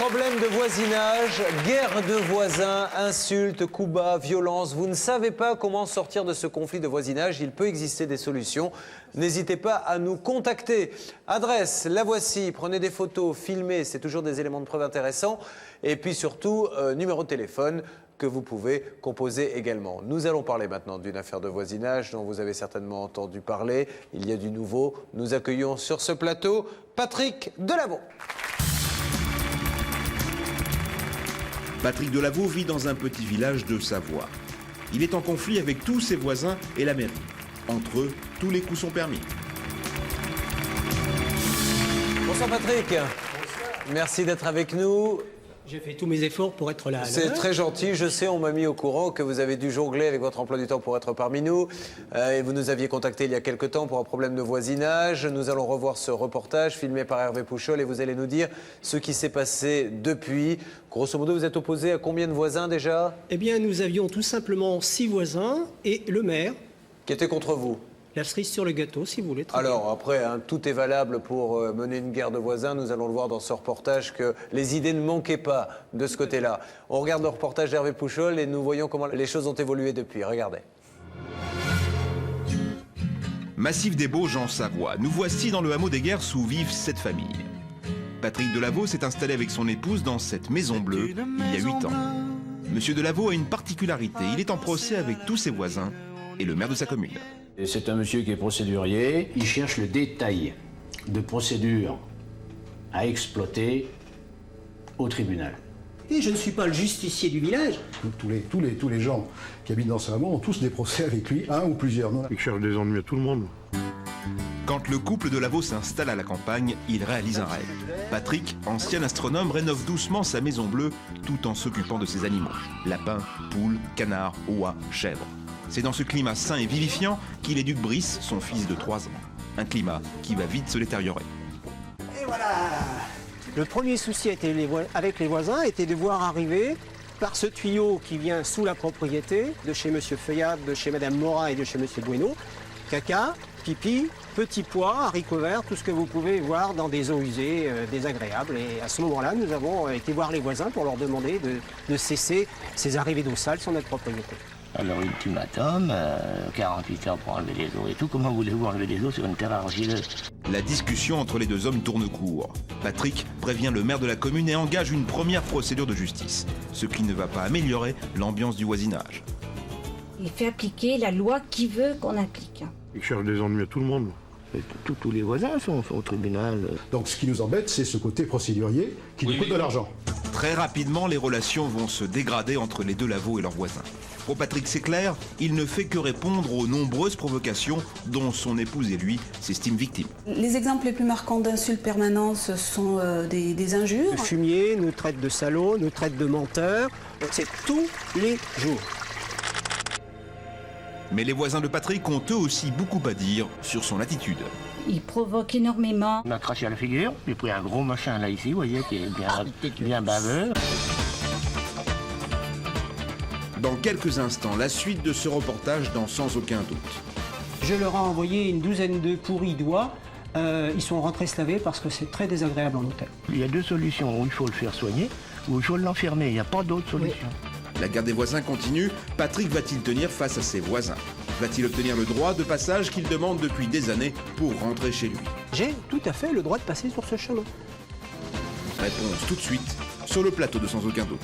Problème de voisinage, guerre de voisins, insultes, coups bas, violences. Vous ne savez pas comment sortir de ce conflit de voisinage. Il peut exister des solutions. N'hésitez pas à nous contacter. Adresse, la voici. Prenez des photos, filmez. C'est toujours des éléments de preuve intéressants. Et puis surtout, numéro de téléphone que vous pouvez composer également. Nous allons parler maintenant d'une affaire de voisinage dont vous avez certainement entendu parler. Il y a du nouveau. Nous accueillons sur ce plateau Patrick Delavaux. Patrick Delavaux vit dans un petit village de Savoie. Il est en conflit avec tous ses voisins et la mairie. Entre eux, tous les coups sont permis. Bonsoir Patrick. Bonsoir. Merci d'être avec nous. J'ai fait tous mes efforts pour être là. C'est très gentil. Je sais, on m'a mis au courant que vous avez dû jongler avec votre emploi du temps pour être parmi nous. Et vous nous aviez contacté il y a quelque temps pour un problème de voisinage. Nous allons revoir ce reportage filmé par Hervé Pouchol et vous allez nous dire ce qui s'est passé depuis. Grosso modo, vous êtes opposé à combien de voisins déjà? Eh bien, nous avions tout simplement 6 voisins et le maire. Qui étaient contre vous? La cerise sur le gâteau, si vous voulez. Alors, après, hein, tout est valable pour mener une guerre de voisins. Nous allons le voir dans ce reportage que les idées ne manquaient pas de ce côté-là. On regarde le reportage d'Hervé Pouchol et nous voyons comment les choses ont évolué depuis. Regardez. Massif des Bauges en Savoie. Nous voici dans le hameau des Guerres où vivent 7 familles. Patrick Delavaux s'est installé avec son épouse dans cette maison bleue il y a 8 ans. Monsieur Delavaux a une particularité. Il est en procès avec tous ses voisins et le maire de sa commune. C'est un monsieur qui est procédurier. Il cherche le détail de procédure à exploiter au tribunal. Et je ne suis pas le justicier du village. Tous les gens qui habitent dans ce hameau ont tous des procès avec lui, un ou plusieurs. Il cherche des ennuis à tout le monde. Quand le couple Delavaux s'installe à la campagne, il réalise un rêve. Patrick, ancien astronome, rénove doucement sa maison bleue tout en s'occupant de ses animaux. Lapins, poules, canards, oies, chèvres. C'est dans ce climat sain et vivifiant qu'il éduque Brice, son fils de 3 ans. Un climat qui va vite se détériorer. Et voilà. Le premier souci avec les voisins était de voir arriver par ce tuyau qui vient sous la propriété de chez Monsieur Feuillade, de chez Madame Morin et de chez Monsieur Bueno, caca, pipi, petits pois, haricots verts, tout ce que vous pouvez voir dans des eaux usées désagréables. Et à ce moment-là, nous avons été voir les voisins pour leur demander de cesser ces arrivées d'eau sale sur notre propriété. Alors ultimatum, 48 heures pour enlever les eaux et tout. Comment voulez-vous enlever les eaux sur une terre argileuse? La discussion entre les deux hommes tourne court. Patrick prévient le maire de la commune et engage une première procédure de justice, ce qui ne va pas améliorer l'ambiance du voisinage. Il fait appliquer la loi qui veut qu'on applique. Il cherche des ennuis à tout le monde. Tous les voisins sont au tribunal. Donc ce qui nous embête, c'est ce côté procédurier qui nous coûte de l'argent. Très rapidement, les relations vont se dégrader entre les Delavaux et leurs voisins. Pour Patrick, c'est clair, il ne fait que répondre aux nombreuses provocations dont son épouse et lui s'estiment victimes. Les exemples les plus marquants d'insultes permanentes, ce sont des injures. Le fumier nous traite de salauds, nous traite de menteurs. C'est tous les jours. Mais les voisins de Patrick ont eux aussi beaucoup à dire sur son attitude. Il provoque énormément. Il m'a craché à la figure, j'ai pris un gros machin là ici, vous voyez, qui est bien baveux. Dans quelques instants, la suite de ce reportage dans Sans aucun doute. Je leur ai envoyé une douzaine de pourris d'oies. Ils sont rentrés se laver parce que c'est très désagréable en hôtel. Il y a 2 solutions, où il faut le faire soigner, ou il faut l'enfermer, il n'y a pas d'autre solution. Oui. La guerre des voisins continue. Patrick va-t-il tenir face à ses voisins? Va-t-il obtenir le droit de passage qu'il demande depuis des années pour rentrer chez lui? J'ai tout à fait le droit de passer sur ce chemin. Réponse tout de suite sur le plateau de Sans aucun doute.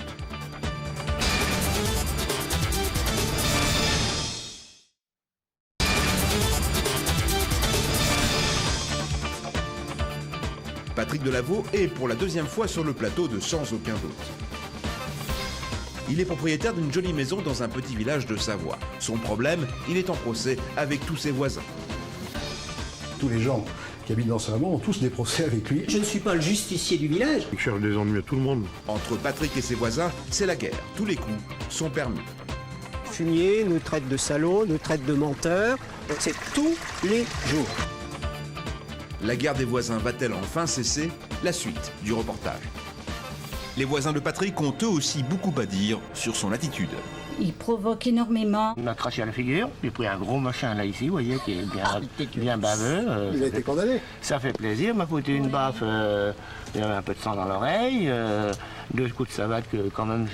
Patrick Delavaux est pour la 2e fois sur le plateau de Sans aucun doute. Il est propriétaire d'une jolie maison dans un petit village de Savoie. Son problème, il est en procès avec tous ses voisins. Tous les gens qui habitent dans ce hameau ont tous des procès avec lui. Je ne suis pas le justicier du village. Il cherche des ennuis à tout le monde. Entre Patrick et ses voisins, c'est la guerre. Tous les coups sont permis. Fumier nous traite de salauds, nous traite de menteurs. C'est tous les jours. La guerre des voisins va-t-elle enfin cesser? La suite du reportage. Les voisins de Patrick ont eux aussi beaucoup à dire sur son attitude. Il provoque énormément. Il m'a craché à la figure. J'ai pris un gros machin là ici, vous voyez, qui est bien baveux. Il a été condamné. Ça fait plaisir. Il m'a foutu une baffe. Il y avait un peu de sang dans l'oreille. 2 coups de savate que quand même,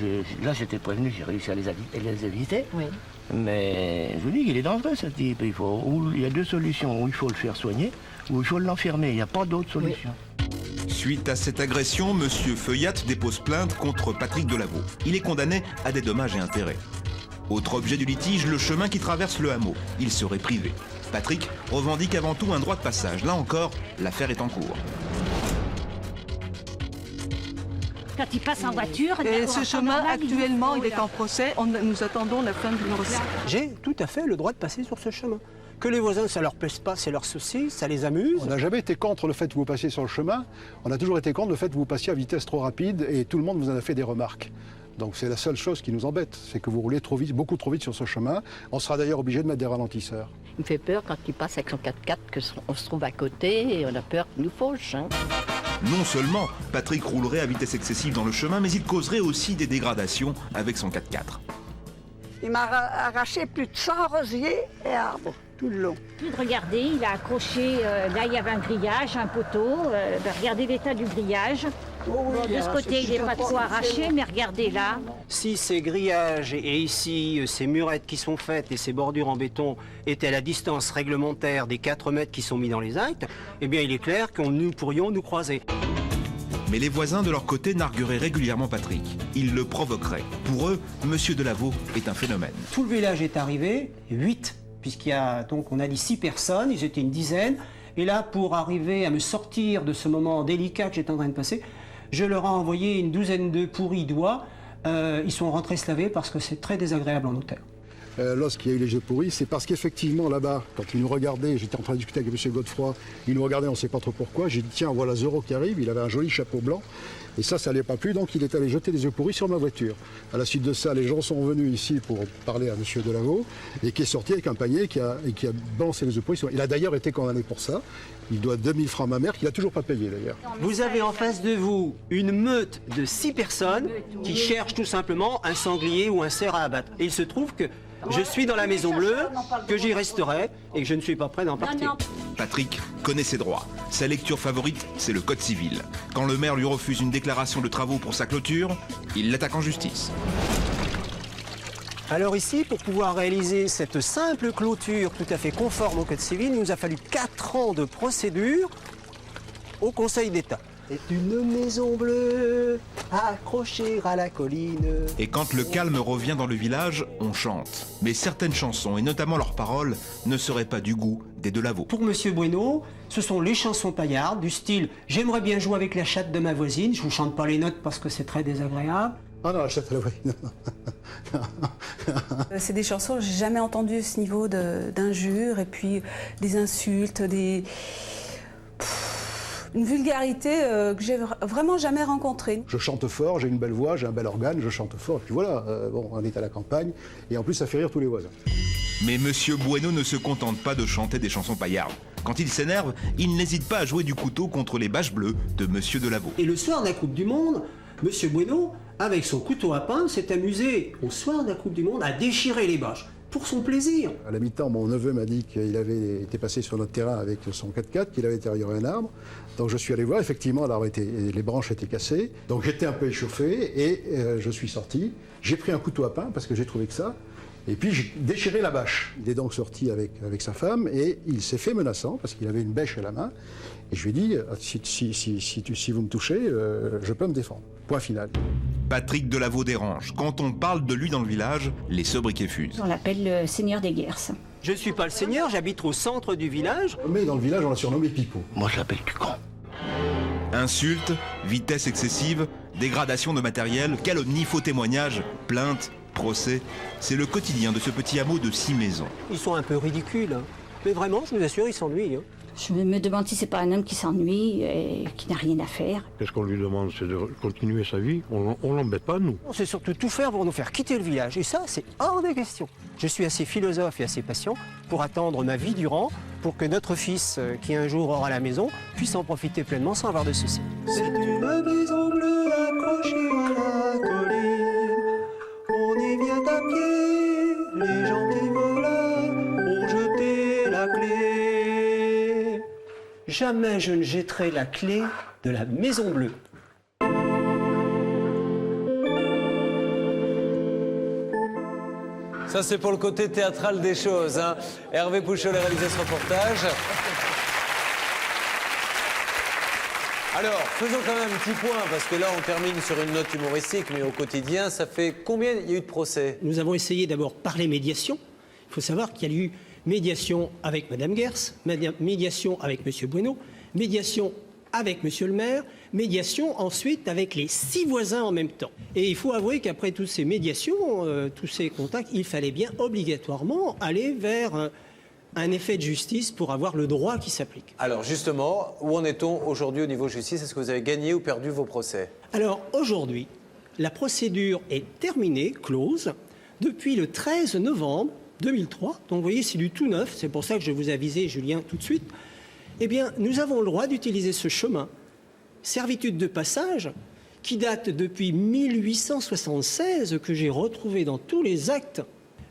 là j'étais prévenu, j'ai réussi à les éviter. Oui. Mais je vous dis qu'il est dangereux ce type. Il y a 2 solutions. Ou il faut le faire soigner, ou il faut l'enfermer. Il n'y a pas d'autre solution. Oui. Suite à cette agression, M. Feuillat dépose plainte contre Patrick Delaveau. Il est condamné à des dommages et intérêts. Autre objet du litige, le chemin qui traverse le hameau. Il serait privé. Patrick revendique avant tout un droit de passage. Là encore, l'affaire est en cours. Quand il passe en voiture... Et ce chemin, actuellement, il est en procès. Nous attendons la fin du procès. J'ai tout à fait le droit de passer sur ce chemin. Que les voisins, ça leur plaise pas, c'est leur souci, ça les amuse. On n'a jamais été contre le fait que vous passiez sur le chemin. On a toujours été contre le fait que vous passiez à vitesse trop rapide et tout le monde vous en a fait des remarques. Donc c'est la seule chose qui nous embête, c'est que vous roulez trop vite, beaucoup trop vite sur ce chemin. On sera d'ailleurs obligé de mettre des ralentisseurs. Il me fait peur quand il passe avec son 4x4 qu'on se trouve à côté et on a peur qu'il nous fauche. Non seulement Patrick roulerait à vitesse excessive dans le chemin, mais il causerait aussi des dégradations avec son 4x4. Il m'a arraché plus de 100 rosiers et arbres tout le long. Regardez, il a accroché, là il y avait un grillage, un poteau. Regardez l'état du grillage. De ce côté, il n'est pas trop arraché, mais regardez là. Si ces grillages et ici ces murettes qui sont faites et ces bordures en béton étaient à la distance réglementaire des 4 mètres qui sont mis dans les actes, eh bien il est clair que nous pourrions nous croiser. Mais les voisins de leur côté nargueraient régulièrement Patrick. Ils le provoqueraient. Pour eux, M. Delaveau est un phénomène. Tout le village est arrivé, 8, puisqu'il y a donc on a dit 6 personnes, ils étaient une dizaine. Et là, pour arriver à me sortir de ce moment délicat que j'étais en train de passer, je leur ai envoyé une douzaine de pourris doigts. Ils sont rentrés se laver parce que c'est très désagréable en hauteur. Lorsqu'il y a eu les jeux pourris, c'est parce qu'effectivement là-bas, quand ils nous regardaient, j'étais en train de discuter avec M. Godefroy, ils nous regardaient, on ne sait pas trop pourquoi, j'ai dit tiens voilà Zoro qui arrive, il avait un joli chapeau blanc, et ça n'allait pas plus, donc il est allé jeter des œufs pourris sur ma voiture. À la suite de ça, les gens sont venus ici pour parler à M. Delaveau, et qui est sorti avec un panier qui a balancé les œufs pourris. Il a d'ailleurs été condamné pour ça, il doit 2000 francs à ma mère, qu'il n'a toujours pas payé d'ailleurs. Vous avez en face de vous une meute de 6 personnes qui cherchent tout simplement un sanglier ou un cerf à abattre. Et il se trouve que je suis dans la Maison Bleue, que j'y resterai et que je ne suis pas prêt d'en partir. Patrick connaît ses droits. Sa lecture favorite, c'est le Code civil. Quand le maire lui refuse une déclaration de travaux pour sa clôture, il l'attaque en justice. Alors ici, pour pouvoir réaliser cette simple clôture tout à fait conforme au Code civil, il nous a fallu 4 ans de procédure au Conseil d'État. C'est une maison bleue accrochée à la colline. Et quand le calme revient dans le village, on chante. Mais certaines chansons, et notamment leurs paroles, ne seraient pas du goût des Delaveau. Pour Monsieur Bueno, ce sont les chansons paillardes du style « J'aimerais bien jouer avec la chatte de ma voisine ». Je vous chante pas les notes parce que c'est très désagréable. Ah non, la chatte de la voisine, non. C'est des chansons, j'ai jamais entendu ce niveau d'injures et puis des insultes, une vulgarité que j'ai vraiment jamais rencontrée. Je chante fort, j'ai une belle voix, j'ai un bel organe, je chante fort, et puis voilà, bon, on est à la campagne, et en plus ça fait rire tous les voisins. Mais Monsieur Bueno ne se contente pas de chanter des chansons paillardes. Quand il s'énerve, il n'hésite pas à jouer du couteau contre les bâches bleues de Monsieur Delaveau. Et le soir de la Coupe du Monde, Monsieur Bueno, avec son couteau à pain, s'est amusé au soir de la Coupe du Monde à déchirer les bâches. Pour son plaisir. À la mi-temps, mon neveu m'a dit qu'il avait été passé sur notre terrain avec son 4x4, qu'il avait détérioré un arbre. Donc je suis allé voir, effectivement, les branches étaient cassées. Donc j'étais un peu échauffé et je suis sorti. J'ai pris un couteau à pain parce que j'ai trouvé que ça. Et puis j'ai déchiré la bâche. Il est donc sorti avec sa femme et il s'est fait menaçant parce qu'il avait une bêche à la main. Et je lui ai dit, si vous me touchez, je peux me défendre. Point final. Patrick Delaveau dérange. Quand on parle de lui dans le village, les sobriquets fusent. On l'appelle le seigneur des Guerses. Je ne suis pas le seigneur, j'habite au centre du village. Mais dans le village, on l'a surnommé Pipo. Moi, je l'appelle Tucan. Insultes, vitesse excessive, dégradation de matériel, calomnie, faux témoignages, plaintes, procès. C'est le quotidien de ce petit hameau de 6 maisons. Ils sont un peu ridicules. Hein. Mais vraiment, je vous assure, ils s'ennuient. Hein. Je me demande si c'est pas un homme qui s'ennuie et qui n'a rien à faire. Qu'est-ce qu'on lui demande, c'est de continuer sa vie. On l'embête pas, nous. On sait surtout tout faire pour nous faire quitter le village. Et ça, c'est hors de question. Je suis assez philosophe et assez patient pour attendre ma vie durant, pour que notre fils, qui un jour aura la maison, puisse en profiter pleinement sans avoir de soucis. C'est une maison bleue accrochée à la colline. On y vient à pied, les gens vivent là ont jeté la clé. Jamais je ne jetterai la clé de la Maison Bleue. Ça, c'est pour le côté théâtral des choses, hein. Hervé Pouchol a réalisé ce reportage. Alors, faisons quand même un petit point, parce que là, on termine sur une note humoristique, mais au quotidien, ça fait combien il y a eu de procès? Nous avons essayé d'abord par les médiations. Il faut savoir qu'il y a eu médiation avec Mme Gers, médiation avec M. Bueno, médiation avec M. le maire, médiation ensuite avec les 6 voisins en même temps. Et il faut avouer qu'après toutes ces médiations, tous ces contacts, il fallait bien obligatoirement aller vers un effet de justice pour avoir le droit qui s'applique. Alors justement, où en est-on aujourd'hui au niveau justice? Est-ce que vous avez gagné ou perdu vos procès? Alors aujourd'hui, la procédure est terminée, close, depuis le 13 novembre 2003. Donc vous voyez, c'est du tout neuf, c'est pour ça que je vous avisais, Julien, tout de suite. Eh bien, nous avons le droit d'utiliser ce chemin, servitude de passage, qui date depuis 1876, que j'ai retrouvé dans tous les actes.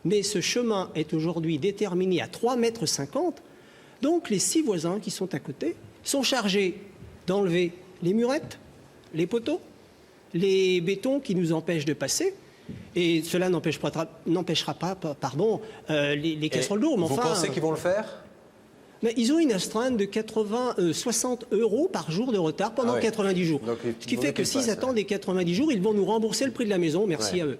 Mais ce chemin est aujourd'hui déterminé à 3,50 mètres. Donc les 6 voisins qui sont à côté sont chargés d'enlever les murettes, les poteaux, les bétons qui nous empêchent de passer. Et cela n'empêchera pas les casseroles d'eau. Vous pensez qu'ils vont le faire? Mais ils ont une astreinte de 60 € par jour de retard pendant 90 jours. Donc, ce qui fait que s'ils attendent les 90 jours, ils vont nous rembourser le prix de la maison. Merci à eux.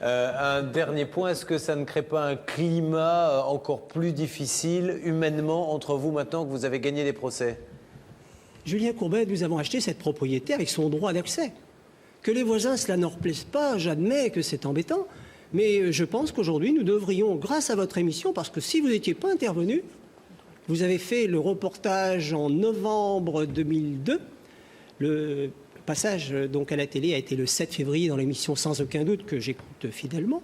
Un dernier point, est-ce que ça ne crée pas un climat encore plus difficile humainement entre vous maintenant que vous avez gagné des procès? Julien Courbet, nous avons acheté cette propriété avec son droit d'accès. Que les voisins, cela ne leur plaise pas, j'admets que c'est embêtant. Mais je pense qu'aujourd'hui, nous devrions, grâce à votre émission, parce que si vous n'étiez pas intervenu, vous avez fait le reportage en novembre 2002. Le passage donc à la télé a été le 7 février dans l'émission Sans aucun doute, que j'écoute fidèlement.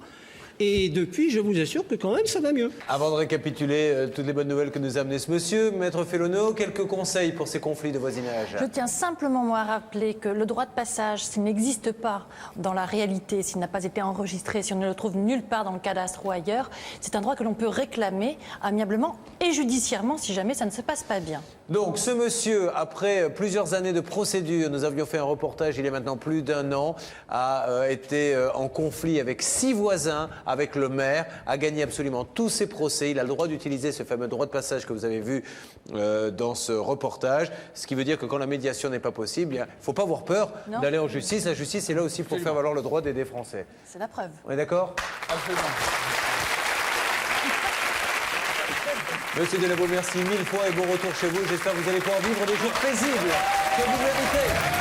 Et depuis, je vous assure que quand même, ça va mieux. Avant de récapituler toutes les bonnes nouvelles que nous a amenées ce monsieur, Maître Fellonneau, quelques conseils pour ces conflits de voisinage? Je tiens simplement moi à rappeler que le droit de passage, s'il n'existe pas dans la réalité, s'il n'a pas été enregistré, si on ne le trouve nulle part dans le cadastre ou ailleurs, c'est un droit que l'on peut réclamer amiablement et judiciairement si jamais ça ne se passe pas bien. Donc ce monsieur, après plusieurs années de procédure, nous avions fait un reportage il y a maintenant plus d'1 an, a été en conflit avec 6 voisins, avec le maire, a gagné absolument tous ses procès. Il a le droit d'utiliser ce fameux droit de passage que vous avez vu dans ce reportage. Ce qui veut dire que quand la médiation n'est pas possible, il ne faut pas avoir peur d'aller en justice. La justice est là aussi pour faire valoir le droit d'aider Français. C'est la preuve. On est d'accord? Absolument. Monsieur Delaveau, merci 1000 fois et bon retour chez vous. J'espère que vous allez pouvoir vivre des jours paisibles que vous méritez.